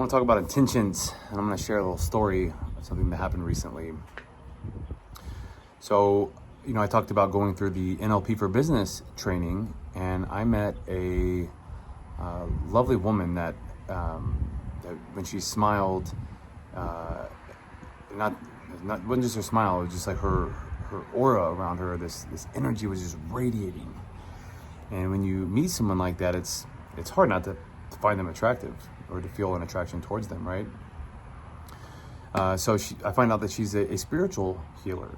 want to talk about intentions, and I'm going to share a little story of something that happened recently. So, I talked about going through the NLP for Business training, and I met a lovely woman that when she smiled, wasn't just her smile, it was just like her aura around her. This energy was just radiating. And when you meet someone like that, it's hard not to find them attractive or to feel an attraction towards them, right? So I find out that she's a spiritual healer.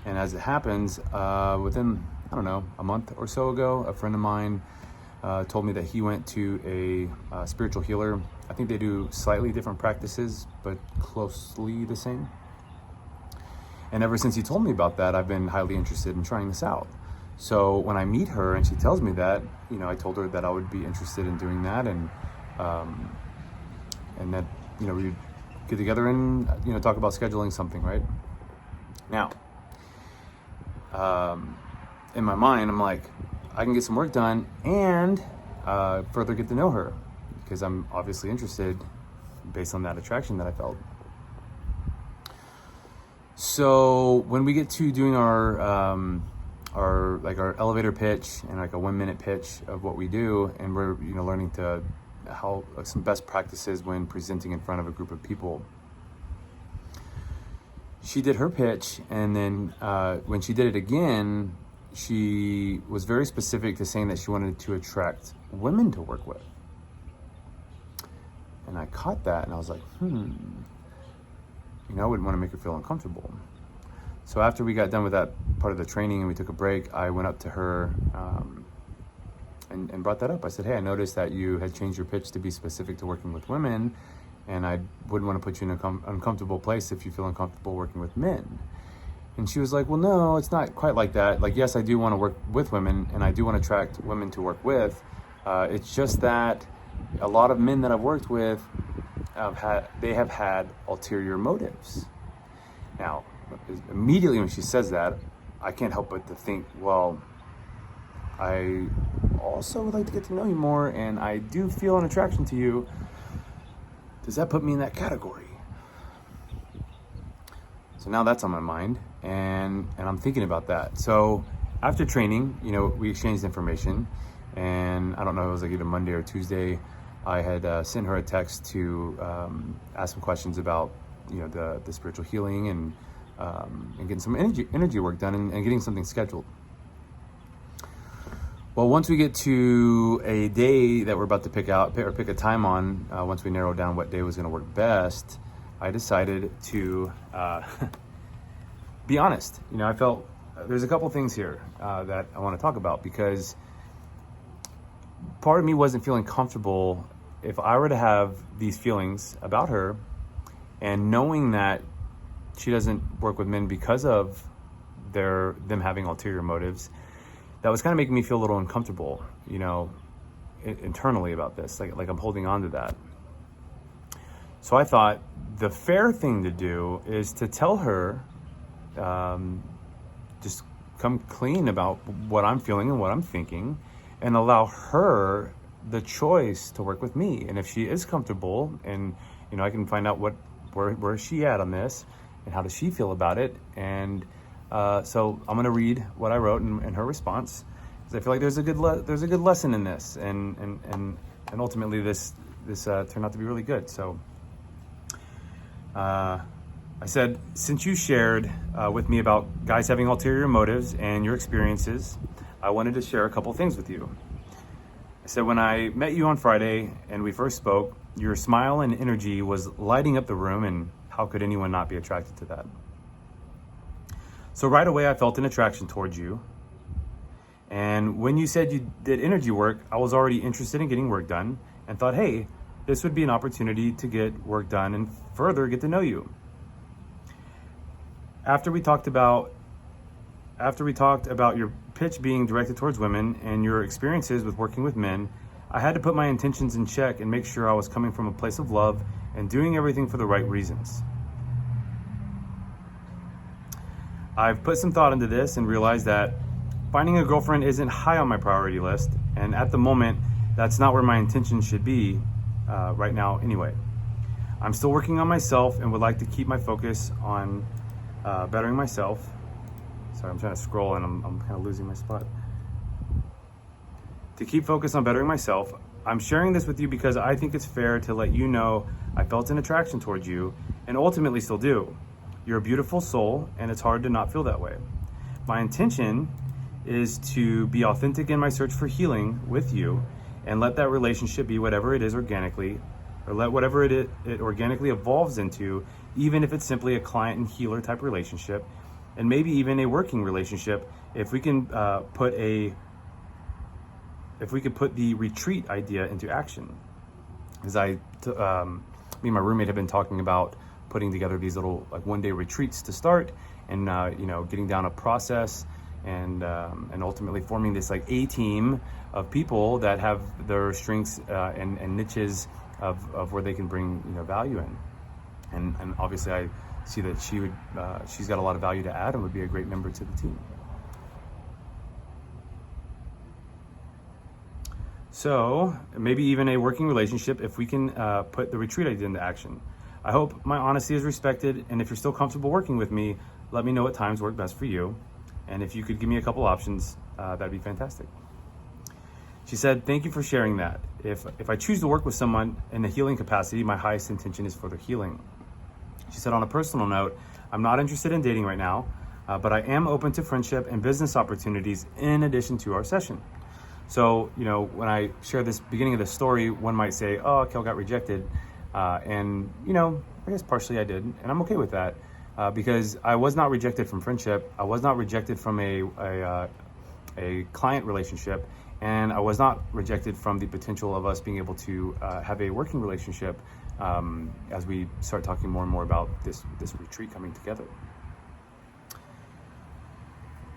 And as it happens, within, a month or so ago, a friend of mine told me that he went to a spiritual healer. I think they do slightly different practices, but closely the same. And ever since he told me about that, I've been highly interested in trying this out. So when I meet her and she tells me that, I told her that I would be interested in doing that, and that, we'd get together and, talk about scheduling something, right? Now, in my mind, I'm like, I can get some work done and further get to know her, because I'm obviously interested based on that attraction that I felt. So when we get to doing our elevator pitch and like a 1 minute pitch of what we do, and we're learning to how some best practices when presenting in front of a group of people. She did her pitch, and then when she did it again, she was very specific to saying that she wanted to attract women to work with. And I caught that, and I was like, I wouldn't want to make her feel uncomfortable. So after we got done with that part of the training and we took a break, I went up to her and brought that up. I said, hey, I noticed that you had changed your pitch to be specific to working with women, and I wouldn't want to put you in an uncomfortable place if you feel uncomfortable working with men. And she was like, well, no, it's not quite like that. Like, yes, I do want to work with women, and I do want to attract women to work with. It's just that a lot of men that I've worked with, they have had ulterior motives. Now, immediately when she says that, I can't help but to think, well, I also would like to get to know you more, and I do feel an attraction to you. Does that put me in that category? So now that's on my mind, and I'm thinking about that. So after training, we exchanged information, and I don't know, it was like either Monday or Tuesday, I had sent her a text to ask some questions about, the spiritual healing and getting some energy work done and getting something scheduled. Well, once we get to a day that we're about to pick a time on, once we narrow down what day was going to work best, I decided to be honest. I felt there's a couple things here that I want to talk about, because part of me wasn't feeling comfortable if I were to have these feelings about her, and knowing that she doesn't work with men because of them having ulterior motives. That was kind of making me feel a little uncomfortable, internally about this, like I'm holding on to that. So I thought the fair thing to do is to tell her, just come clean about what I'm feeling and what I'm thinking, and allow her the choice to work with me. And if she is comfortable, and I can find out where is she at on this, and how does she feel about it. And so I'm going to read what I wrote in her response, because I feel like there's a good lesson in this, and ultimately this turned out to be really good. So I said, since you shared with me about guys having ulterior motives and your experiences, I wanted to share a couple things with you. I said, when I met you on Friday and we first spoke, your smile and energy was lighting up the room, and how could anyone not be attracted to that? So right away, I felt an attraction towards you. And when you said you did energy work, I was already interested in getting work done, and thought, hey, this would be an opportunity to get work done and further get to know you. After we talked about your pitch being directed towards women and your experiences with working with men, I had to put my intentions in check and make sure I was coming from a place of love and doing everything for the right reasons. I've put some thought into this and realized that finding a girlfriend isn't high on my priority list, and at the moment, that's not where my intention should be right now anyway. I'm still working on myself and would like to keep my focus on bettering myself. Sorry, I'm trying to scroll and I'm kind of losing my spot. To keep focus on bettering myself, I'm sharing this with you because I think it's fair to let you know I felt an attraction towards you and ultimately still do. You're a beautiful soul and it's hard to not feel that way. My intention is to be authentic in my search for healing with you and let that relationship be whatever it is organically, or let whatever it organically evolves into, even if it's simply a client and healer type relationship, and maybe even a working relationship if we can put the retreat idea into action. As me and my roommate have been talking about putting together these little like one-day retreats to start, and getting down a process and ultimately forming this like A team of people that have their strengths and niches of where they can bring value in. And obviously I see that she's got a lot of value to add and would be a great member to the team. So maybe even a working relationship if we can put the retreat idea into action. I hope my honesty is respected, and if you're still comfortable working with me, let me know what times work best for you. And if you could give me a couple options, that'd be fantastic. She said, thank you for sharing that. If I choose to work with someone in a healing capacity, my highest intention is for their healing. She said, on a personal note, I'm not interested in dating right now, but I am open to friendship and business opportunities in addition to our session. So, when I share this beginning of the story, one might say, oh, Kale got rejected. And I guess partially I did. And I'm okay with that because I was not rejected from friendship. I was not rejected from a client relationship. And I was not rejected from the potential of us being able to have a working relationship as we start talking more and more about this retreat coming together.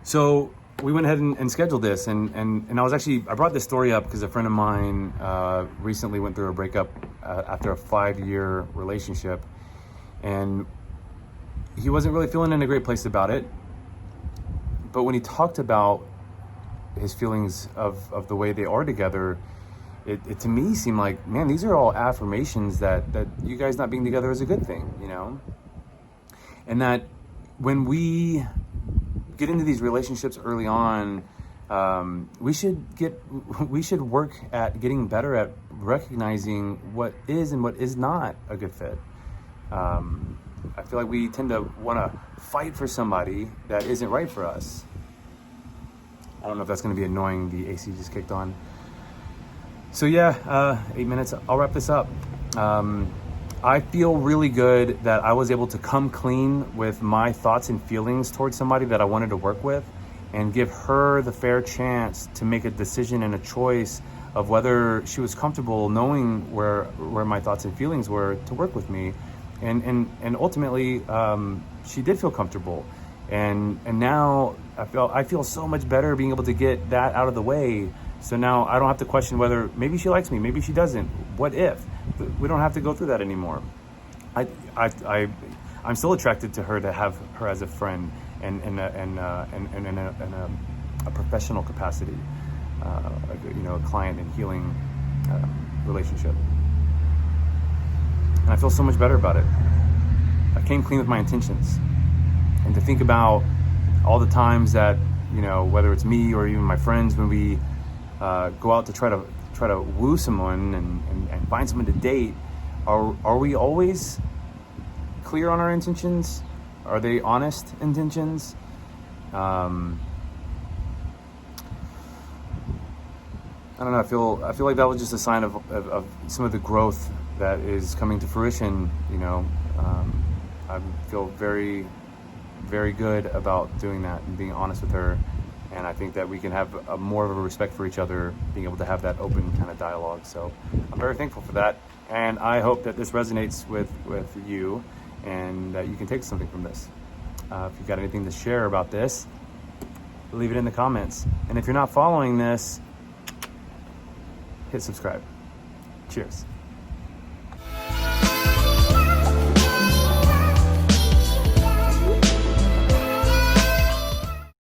So we went ahead and scheduled this, and I brought this story up because a friend of mine recently went through a breakup after a 5-year relationship, and he wasn't really feeling in a great place about it. But when he talked about his feelings of the way they are together, it to me seemed like, man, these are all affirmations that you guys not being together is a good thing, and that when we get into these relationships early on, we should work at getting better at recognizing what is and what is not a good fit. I feel like we tend to want to fight for somebody that isn't right for us. I don't know if that's going to be annoying. The AC just kicked on. So 8 minutes. I'll wrap this up. I feel really good that I was able to come clean with my thoughts and feelings towards somebody that I wanted to work with, and give her the fair chance to make a decision and a choice of whether she was comfortable knowing where my thoughts and feelings were to work with me. And ultimately, she did feel comfortable. And now I feel so much better being able to get that out of the way. So now I don't have to question whether maybe she likes me, maybe she doesn't. What if? We don't have to go through that anymore. I'm still attracted to her, to have her as a friend and in a professional capacity, a client and healing relationship. And I feel so much better about it. I came clean with my intentions. And to think about all the times that, whether it's me or even my friends, when we go out to try to woo someone and find someone to date, are we always clear on our intentions? Are they honest intentions? I don't know. I feel like that was just a sign of some of the growth that is coming to fruition. I feel very, very good about doing that and being honest with her. And I think that we can have more of a respect for each other, being able to have that open kind of dialogue. So I'm very thankful for that. And I hope that this resonates with you and that you can take something from this. If you've got anything to share about this, leave it in the comments. And if you're not following this, hit subscribe. Cheers.